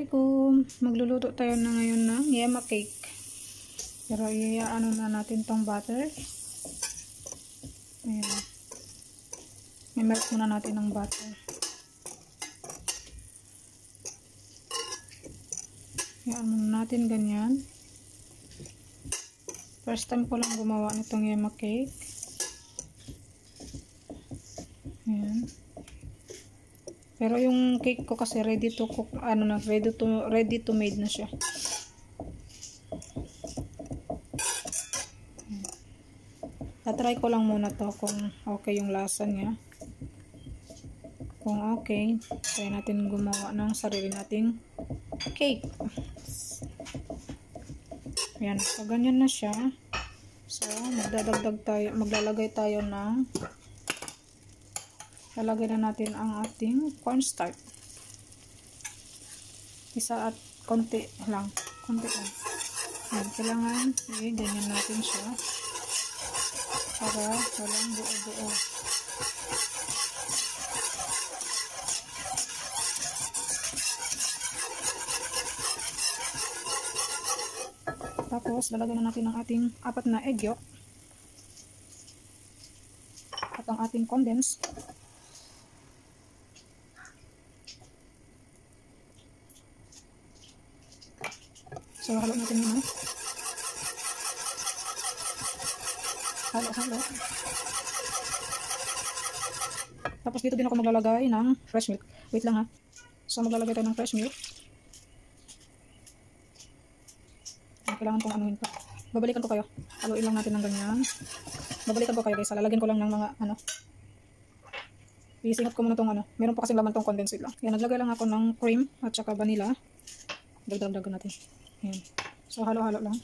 Assalamualaikum. Magluluto tayo na ngayon ng yema cake. Pero iaano na natin tong butter. Ayan. I-melt muna natin ng butter. Iaano muna natin ganyan. First time ko lang gumawa nitong yema cake. Ayan. Pero yung cake ko kasi ready to cook, ready to made na siya. Tatry ko lang muna to kung okay yung lasa niya. Kung okay, try natin gumawa ng sarili nating cake. Ayan, so ganyan na siya. So, maglalagay tayo ng lalagay na natin ang ating cornstarch. Isa at konti lang. Ayan, kailangan ganyan natin siya para walang buo-buo. Tapos, lalagyan na natin ang ating 4 na egg yolk at ang ating condense. So, halo natin muna. Halo. Tapos, dito din ako maglalagay ng fresh milk. Wait lang ha. So, maglalagay tayo ng fresh milk. Kailangan kong anuhin pa. Babalikan ko kayo. Haluin lang natin ng ganyan. Babalikan ko kayo guys. Lalagyan ko lang ng mga isingat ko muna tong meron pa kasing laman tong condensed lang. Yan, naglagay lang ako ng cream at saka vanilla. Dagdagan natin. Ayan. So, halo-halo lang.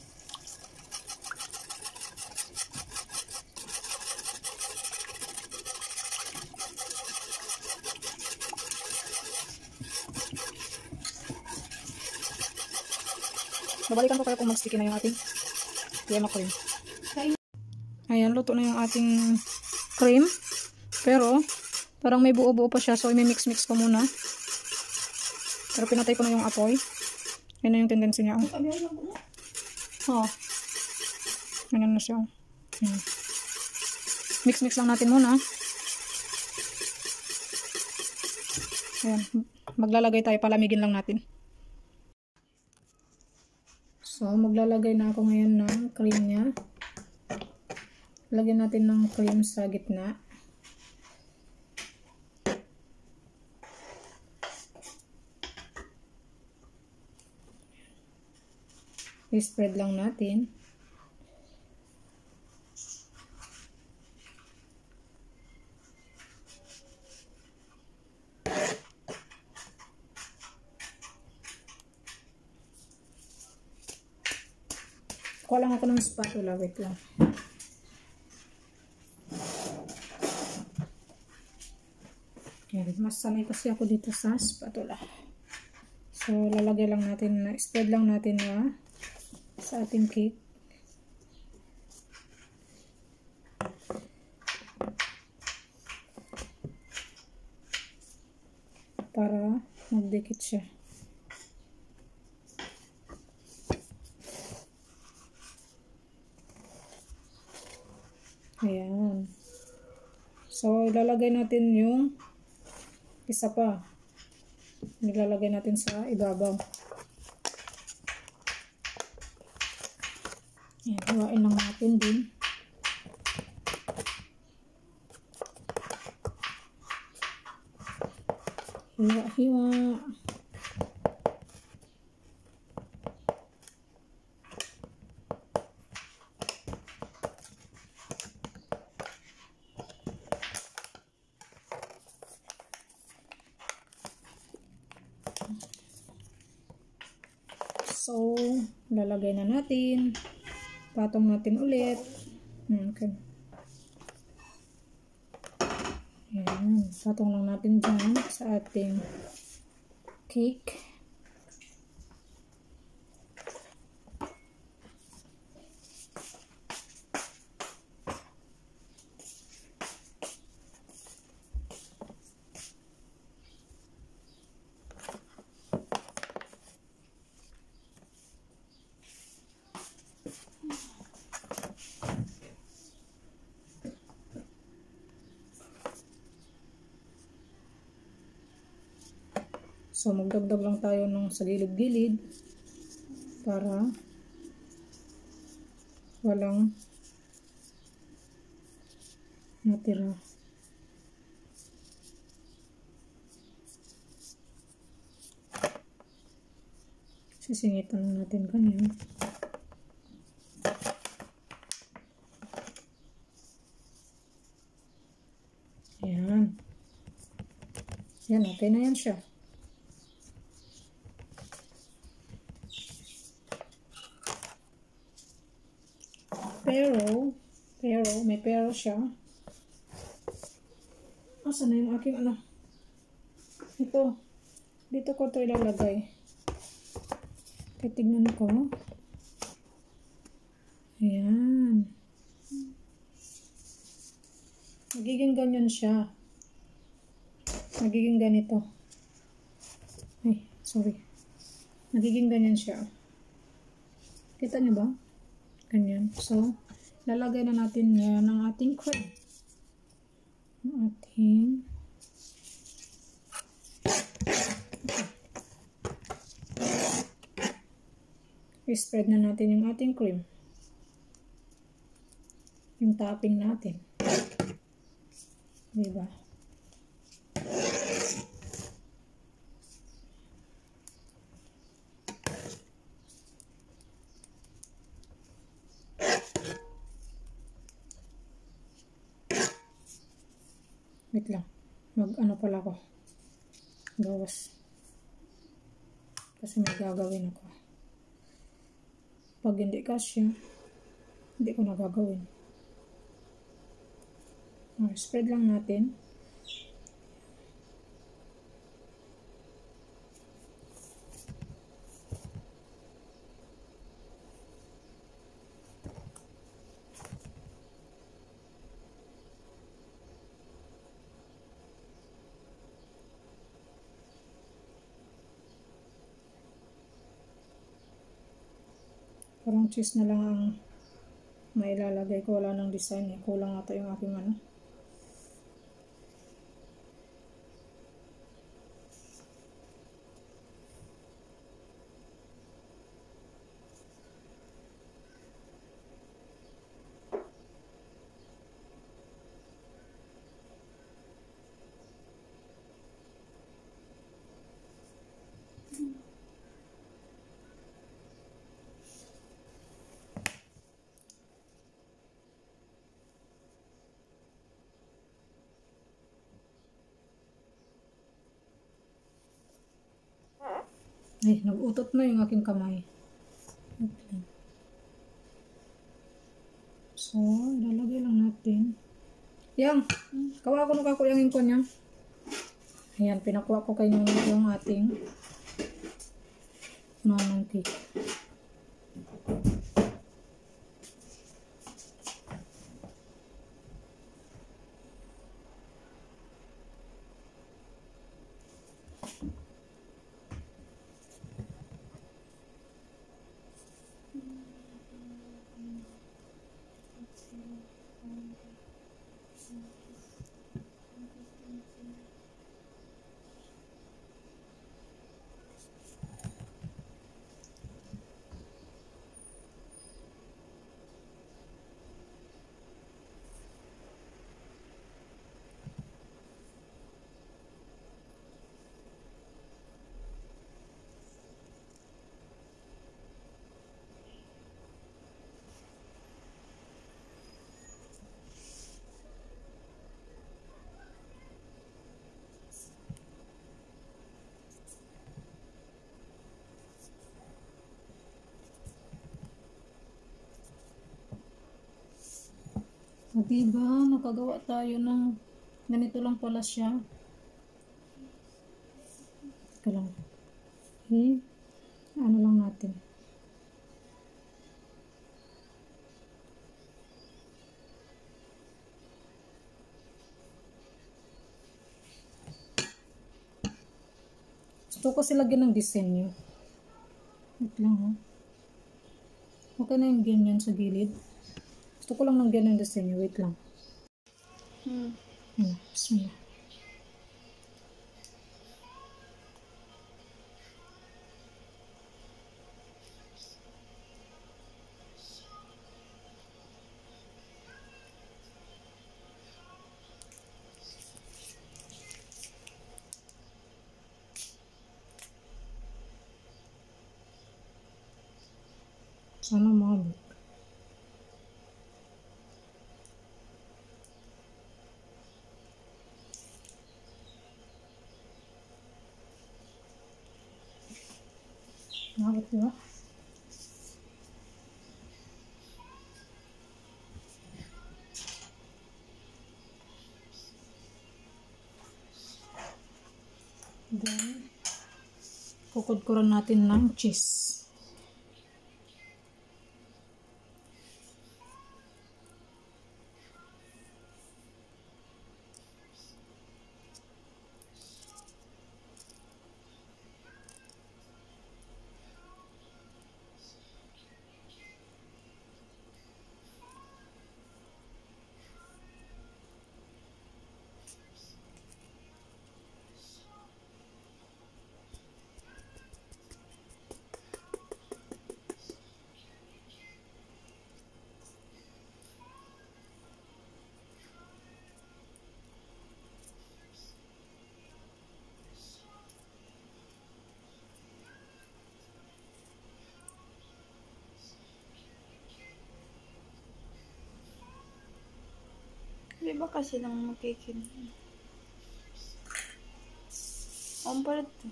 Babalikan ko kayo kung mag-sticky na yung ating yema cream. Ayan, luto na yung ating cream. Pero, parang may buo-buo pa siya. So, i-mix-mix ko muna. Pero pinatay ko na yung apoy. Yan na yung tendency niya. Ganyan na siya. Mix-mix lang natin muna. Ayan. Maglalagay tayo. Palamigin lang natin. So, maglalagay na ako ngayon ng cream niya. Lagyan natin ng cream sa gitna. I-spread lang natin. Kuha lang ako ng spatula. Wait lang. Mas sanay kasi ako dito sa spatula. So, lalagay lang natin, spread lang natin sa ating cake. Para magdikit siya. Ayan. So, ilalagay natin yung isa pa. Nilalagay natin sa ibabaw. Ayan, hiwain lang natin din. Hiwa. So, lalagay na natin. Patong natin ulit. Okay. Ayan. Patong lang natin dyan sa ating cake. So, magdagdag lang tayo ng sa gilid-gilid para walang natira. Sisingitan natin ganyan. Ayan. Yan, okay na yan siya. May pero siya. Asan na yung aking ano? Ito. Dito ko ito ilalagay. Titignan ko. Ayan. Magiging ganyan siya. Magiging ganito. Ay, sorry. Magiging ganyan siya. Kita niyo ba? Ganyan. So, lalagay na natin yan ang ating cream. I-spread na natin yung ating cream. Yung topping natin. Diba? Wait lang. Mag-ano pala ako. Gawas. Kasi may gagawin ako. Pag hindi kasya, hindi ko na gagawin. Spread lang natin. Parang cheese na lang ang mailalagay ko. Wala ng design eh. Kulang ata yung aking ano. Ay, nag-utot na yung aking kamay. Okay. So, lalagay lang natin. Yang, kawa ko nakakuyangin ko niya. Ayan, pinakuha ko kayo yung ating nanang cake. O diba, nakagawa tayo ng ganito lang pala siya. Teka lang. Okay. Ano lang natin. Gusto ko kasi lagyan ng disenyo. Wait lang ha. Okay na yung ganyan sa gilid. Gusto ko lang ng ganyan disenyo. Wait lang. Bismillah. Sana mabot. Mabot, diba? Then, kukudkuran natin ng cheese. Di ba kasi nang makikin? Ang palit to.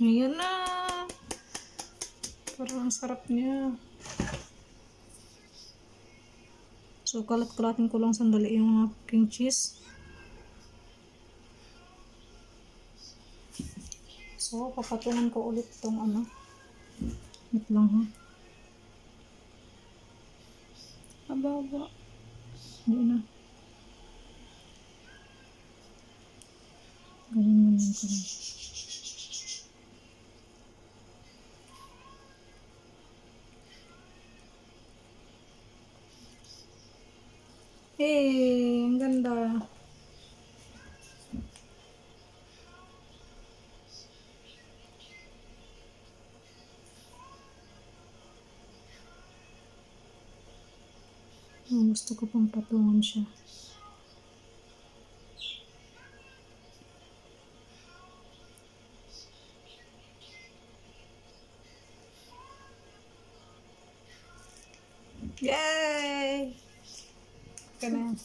Ayan na. Parang ang sarap niya. So, kalat-kalatin ko lang sandali yung aking cheese. So, papatungan ko ulit itong ano. Wait lang ha. Mababa. Hindi na. Ganyan ko lang. Hey, ang ganda. Gusto ko pang patungan siya. Yay! Okay na yan.